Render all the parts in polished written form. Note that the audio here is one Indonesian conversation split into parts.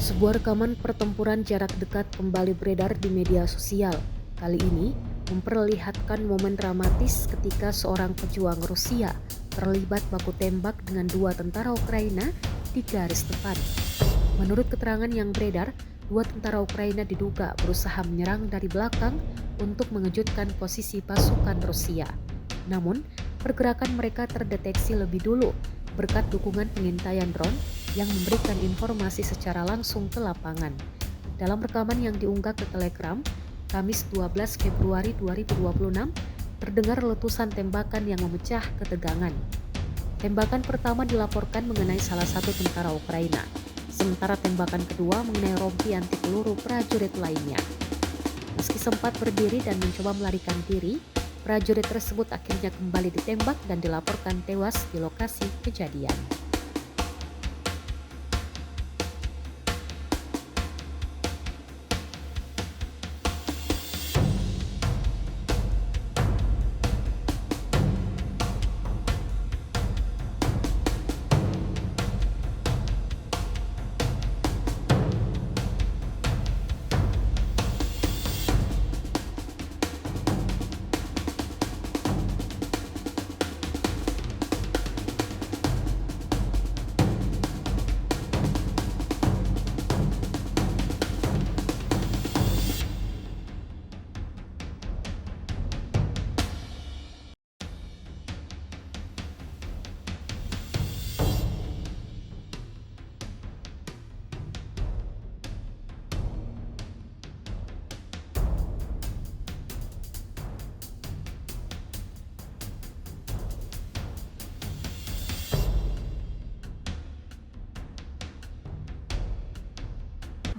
Sebuah rekaman pertempuran jarak dekat kembali beredar di media sosial. Kali ini memperlihatkan momen dramatis ketika seorang pejuang Rusia terlibat baku tembak dengan dua tentara Ukraina di garis depan. Menurut keterangan yang beredar, dua tentara Ukraina diduga berusaha menyerang dari belakang untuk mengejutkan posisi pasukan Rusia. Namun, pergerakan mereka terdeteksi lebih dulu berkat dukungan pengintaian drone yang memberikan informasi secara langsung ke lapangan. Dalam rekaman yang diunggah ke Telegram, Kamis 12 Februari 2026, terdengar letusan tembakan yang memecah ketegangan. Tembakan pertama dilaporkan mengenai salah satu tentara Ukraina, sementara tembakan kedua mengenai rompi anti peluru prajurit lainnya. Meski sempat berdiri dan mencoba melarikan diri, prajurit tersebut akhirnya kembali ditembak dan dilaporkan tewas di lokasi kejadian.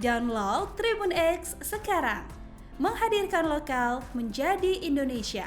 Download Tribun X sekarang, menghadirkan lokal menjadi Indonesia.